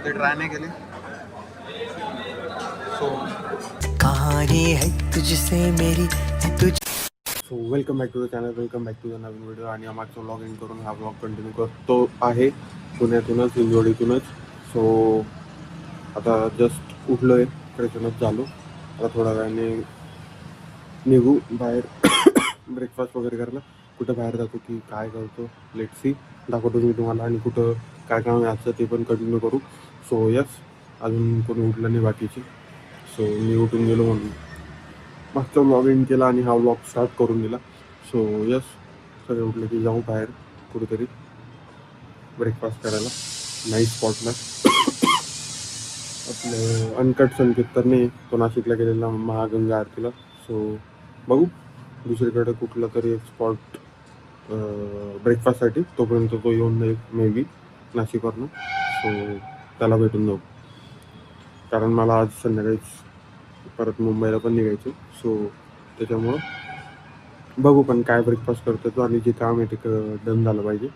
कधी ट्राय नाही केली. सो कहानी है तुझसे मेरी है तुझ. So welcome back to the channel, welcome back to the नवीन व्हिडिओ. आणि आमचा व्लॉग एंड करून हा व्लॉग कंटिन्यू करतो आहे पुण्यातूनच, हिंजवडीतूनच. सो आता जस्ट उठलो आहे, फ्रेशनच झालो. आता थोड्या वेळाने निघू बाहेर ब्रेकफास्ट वगैरे करायला. कुठं बाहेर जातो की काय करतो लेट सी, दाखवतो मी तुम्हाला. आणि कुठं काय काम याचं ते पण कंटिन्यू करू. सो यस, अजून कोणी उठलं नाही बाकीची. सो मी उठून गेलो म्हणून मागचा व्लॉग एंड केला आणि हा व्लॉग स्टार्ट करून दिला. सो यस, सगळे उठले की जाऊ बाहेर कुठेतरी ब्रेकफास्ट करायला नाईट स्पॉटला. आपलं अनकट संकेत तर नाही, तो नाशिकला गेलेला महागंगा आरतीला. सो बघू दुसरीकडे कुठला तरी एक स्पॉट ब्रेकफास्टसाठी. तोपर्यंत तो येऊन जाईल मे बी नाशिकवरनं. सो त्याला भेटून जाऊ, कारण मला आज संध्याकाळीच परत मुंबईला पण निघायचं. सो त्याच्यामुळं बघू पण काय ब्रेकफास्ट करतो तो, आणि जे काम आहे ते डन झालं पाहिजे.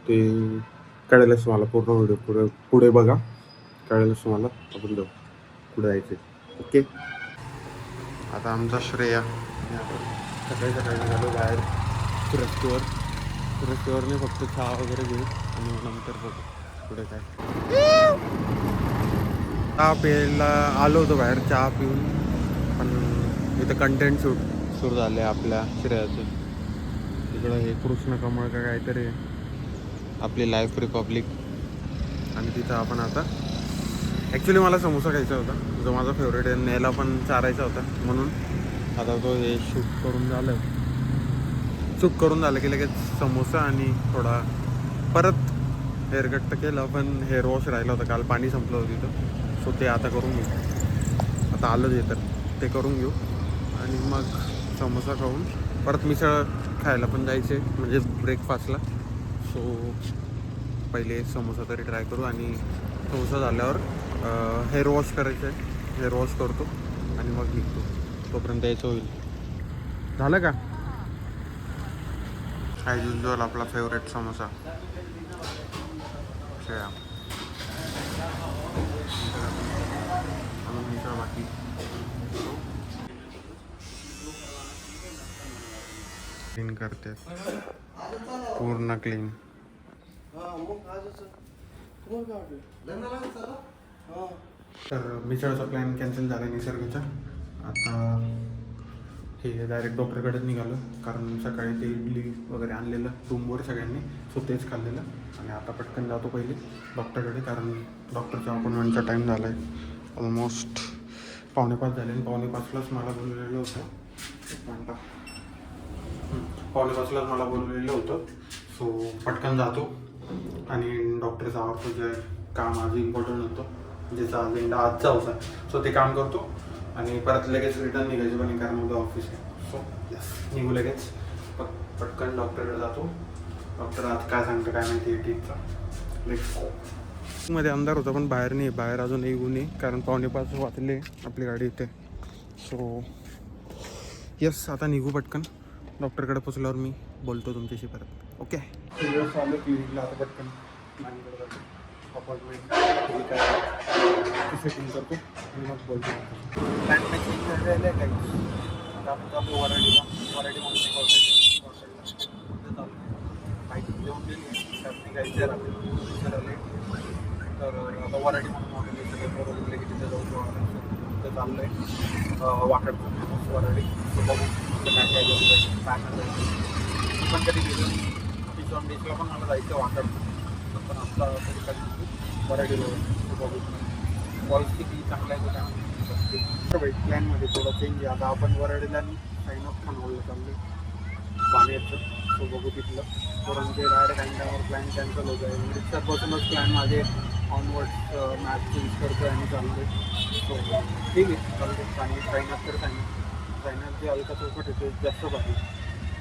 ते कळेलच मला. पूर्ण व्हिडिओ पुढे बघा, कळेलच तुम्हाला आपण जाऊ पुढे जायचे. ओके, आता आमचा श्रेया सकाळी सकाळी निघालो बाहेर रस्त्यावरने फक्त चहा वगैरे घेऊ आणि नंतर बघू पुढे काय. चहा प्यायला आलो होतो बाहेर, चहा पिऊन. पण इथं कंटेंट सुरू झाले आपल्या श्रेयाचं. तिकडं हे कृष्ण कमळ का काहीतरी आपली लाईफ रिपब्लिक. आणि तिथं आपण आता ॲक्च्युली मला समोसा खायचा होता, जो माझा फेवरेट आहे. न्यायला पण चारायचा होता, म्हणून आता तो हे शूट करून झालं की लगेच समोसा. आणि थोडा परत हेअरकट तर केलं, पण हेअर वॉश राहिला होता काल, पाणी संपलं होतं तिथं. सो ते आता करून घेऊ. आता आलं ते तर ते करून घेऊ आणि मग समोसा खाऊन परत मिसळ खायला पण जायचे, म्हणजे ब्रेकफास्टला. सो पहिले समोसा तरी ट्राय करू, आणि समोसा झाल्यावर हेअर वॉश करायचं आहे. हेअर वॉश करतो आणि मग निघतो. तोपर्यंत यायचं होईल. झालं का? ॲज युजल आपला फेवरेट समोसा श्रेया. मिसळ बाकी क्लीन करते, पूर्ण क्लीन. तर मिसळचा प्लॅन कॅन्सल झाला निसर्गाचा. आता हे डायरेक्ट डॉक्टरकडेच निघालो, कारण सकाळी ते इडली वगैरे आणलेलं रूमवर सगळ्यांनी, सो तेच खाल्लेलं. आणि आता पटकन जातो पहिले डॉक्टरकडे, कारण डॉक्टरचा अपॉइंटमेंटचा टाईम झाला आहे. ऑलमोस्ट 4:45 झाले. आणि 4:45लाच मला बोलवलेलं होतं. 4:45लाच मला बोलवलेलं होतं. सो पटकन जातो आणि डॉक्टरचा आवडतो जे काम आज इम्पॉर्टंट होतं, ज्याचा अजेंडा आजचा होता, सो ते काम करतो. आणि परत लगेच रिटर्न निघायचं पण, कारण उद्या ऑफिस आहे. सो यस, निघू लगेच. पटकन डॉक्टरकडे जातो. डॉक्टर आज काय सांगतं काय माहिती टीचा. लेट्स. मध्ये अंधार होता पण बाहेर नाही, बाहेर अजून येऊ नये, कारण 4:45 वाजले आपली गाडी इथे. सो यस, आता निघू पटकन. डॉक्टरकडे पोचल्यावर मी बोलतो तुमच्याशी परत. ओके, आलो क्लिनिकला. आता पटकन प्लॅनकडे जातो, अपॉइंटमेंट काय सेटिंग करतो आणि मग बोलतो. प्लॅन चेंज झालेलं आहे काही. आता आपण चालू वराडीला म्हणून माहिती देऊन दिली त्यात निघायचं राहिले. तर आता वराडी म्हणून मॉडेल सगळे बरोबर की तिथे जाऊ. तिथं चाललं आहे वाकडचं वराडी. बघू काय काय जायचं पण कधी गेलं. ऑन बीचला पण मला जायचं वाकडचं, पण आता तरी कधी वराडीला बघू. वॉइस किती चांगला आहे तो काय प्लॅनमध्ये थोडं चेंज आहे. आता आपण वराडीला आणि साईन ऑफ खानवडला चाललो आहे बाणेरचं. सो बघू तिथलं. कारण ते डायरेक्ट अंड्यावर प्लॅन कॅन्सल होत आहे. रिक्षापासूनच प्लॅन माझे ऑनवर्ड्स मॅच चेंज करतो आणि चाललो आहे. सो ठीक आहे, चालतो. आणि साईनाथ तर साईनाथ जे अलका चौकट येते जास्त पाहिजे.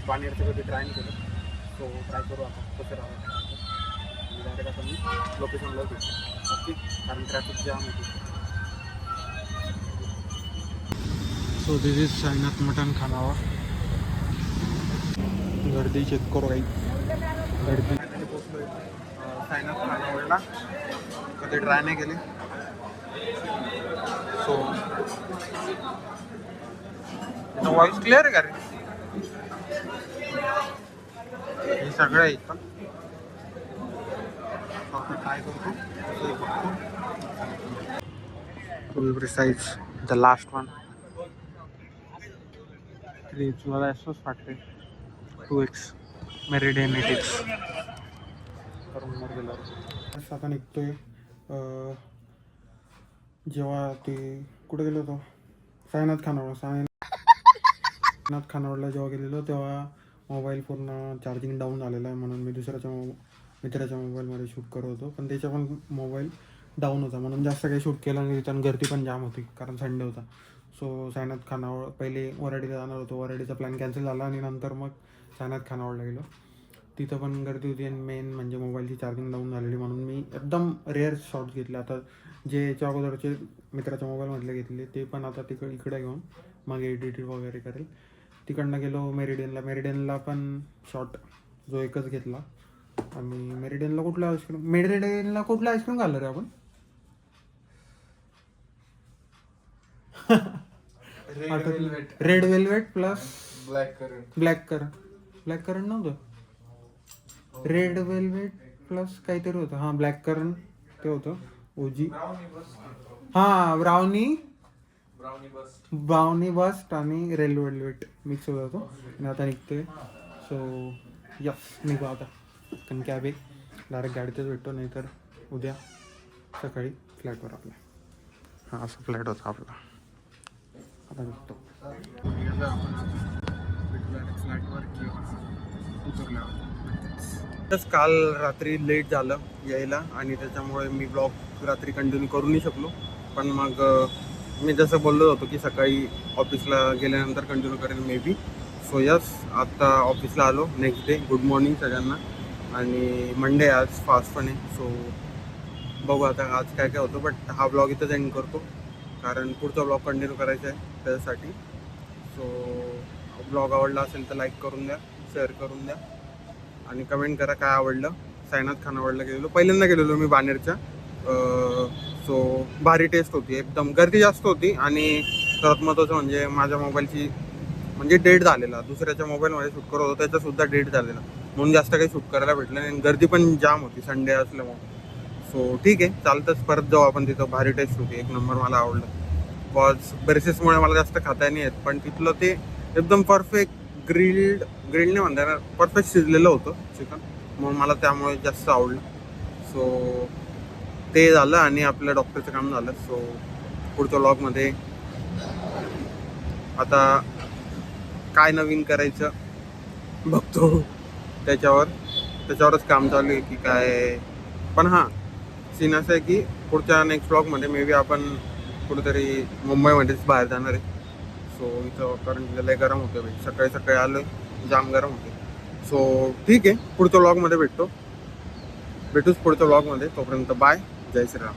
बाणेरचं कधी ट्राय नाही केलं. सो ट्राय करू आता कसं राहतं. आणि डायरेक्ट आता मी लोकेशनला घेतो. ओके, कारण ट्रॅफिक जाम होते. So this is Sainath mutton खानावा. गर्दी चेक करू काही गर्दी पोचलो आहे. सायनाथ खानावळला, कधी ट्राय नाही केली. सो व्हॉइस क्लिअर आहे का रे? हे सगळं आहे इथं. आता ट्राय करतो. फुल प्रिसाइज द लास्ट वन. मला असंच वाटते 2x मेरिडियन एटिक्स गेला. आता निघतोय. जेव्हा ते कुठे गेलो होतो, सायनाथ खानावळला जेव्हा गेलेलो तेव्हा मोबाईल पूर्ण चार्जिंग डाऊन झालेला आहे, म्हणून मी दुसऱ्याच्या मित्राच्या मोबाईलमध्ये शूट करत होतो. पण त्याचा पण मोबाईल डाऊन होता, म्हणून जास्त काही शूट केलं नाही. तिथं गर्दी पण जाम होती कारण संडे होता. सो सायनाथ खानावळ पहिले वराडीला जाणार होतो, वराडीचा प्लॅन कॅन्सल झाला आणि नंतर मग सायनाथ खानावळला गेलो. तिथं पण गर्दी होती आणि मेन म्हणजे मोबाईलची चार्जिंग डाऊन झालेली, म्हणून मी एकदम रेअर शॉट घेतले. आता जे याच्या अगोदरचे मित्राच्या मोबाईलमधले घेतले ते पण आता इकडे घेऊन मग एडिट वगैरे करेल. तिकडनं गेलो मेरिडियनला पण शॉट जो एकच घेतला. आणि मेरिडियनला कुठला आईस्क्रीम खाल्लं रे आपण? Red velvet plus black current नव्हतं, रेड वेल्वेट प्लस काहीतरी होतं. हां ब्लॅक करंट ते होतं ओजी. हां ब्राउनी बस्ट आणि रेड वेल्वेट मिक्स होत होतो. आणि आता निघतोय. सो यस निघू आता. कारण कॅब एक डायरेक्ट गाडीतच भेटतो, नाहीतर उद्या सकाळी फ्लॅटवर आपला. हां असं फ्लॅट होता आपला. आता निघतो फ्लॅटवर तसं. काल रात्री लेट झालं यायला आणि त्याच्यामुळे मी ब्लॉग रात्री कंटिन्यू करू नाही शकलो. पण मग मी जसं बोललो होतो की सकाळी ऑफिसला गेल्यानंतर कंटिन्यू करेल मे बी. सो यस आता ऑफिसला आलो. Next day. गुड मॉर्निंग सगळ्यांना. आणि मंडे आज फास्ट पण आहे. सो बघू आता आज काय काय होतं. बट हा ब्लॉग इथंच एंड करतो कारण पुढचा ब्लॉग कंटिन्यू करायचा आहे त्याच्यासाठी. सो ब्लॉग आवडला असेल तर लाईक करून द्या, शेअर करून द्या आणि कमेंट करा काय आवडलं. सायनाथ खानावळला गेलेलो, पहिल्यांदा गेलेलो मी बानेरच्या. सो भारी टेस्ट होती एकदम. गर्दी जास्त होती आणि सर्वात महत्त्वाचं म्हणजे माझ्या मोबाईलची म्हणजे डेट झालेला. दुसऱ्याच्या मोबाईलमध्ये शूट करत होतो त्याचासुद्धा डेट झालेला, म्हणून जास्त काही शूट करायला भेटलं नाही. गर्दी पण जाम होती संडे असल्यामुळे. सो ठीक आहे चालतंच. परत जाऊ आपण. तिथं भारी टेस्ट होती एक नंबर. मला आवडलं. ब्रेसेसमुळे मला जास्त खाता नाही येत, पण तिथलं ते एकदम परफेक्ट ग्रिल्ड नाही म्हणता येणार, परफेक्ट शिजलेलं होतं चिकन, म्हणून मला त्यामुळे जास्त आवडलं. सो ते झालं आणि आपलं डॉक्टरचं काम झालं. सो पुढच्या व्लॉगमध्ये आता काय नवीन करायचं बघतो. त्याच्यावरच काम चालू आहे की काय. पण हां सीन असं आहे की पुढच्या नेक्स्ट व्लॉगमध्ये मे बी आपण कुठेतरी मुंबईमध्येच बाहेर जाणार आहे. सो इथं करंट लय गरम होतं भाई. सकाळी सकाळी आलो आहे, जाम गरम होते. सो ठीक आहे पुढच्या व्लॉगमध्ये भेटूच पुढच्या व्लॉगमध्ये. तोपर्यंत बाय. जय श्रीराम.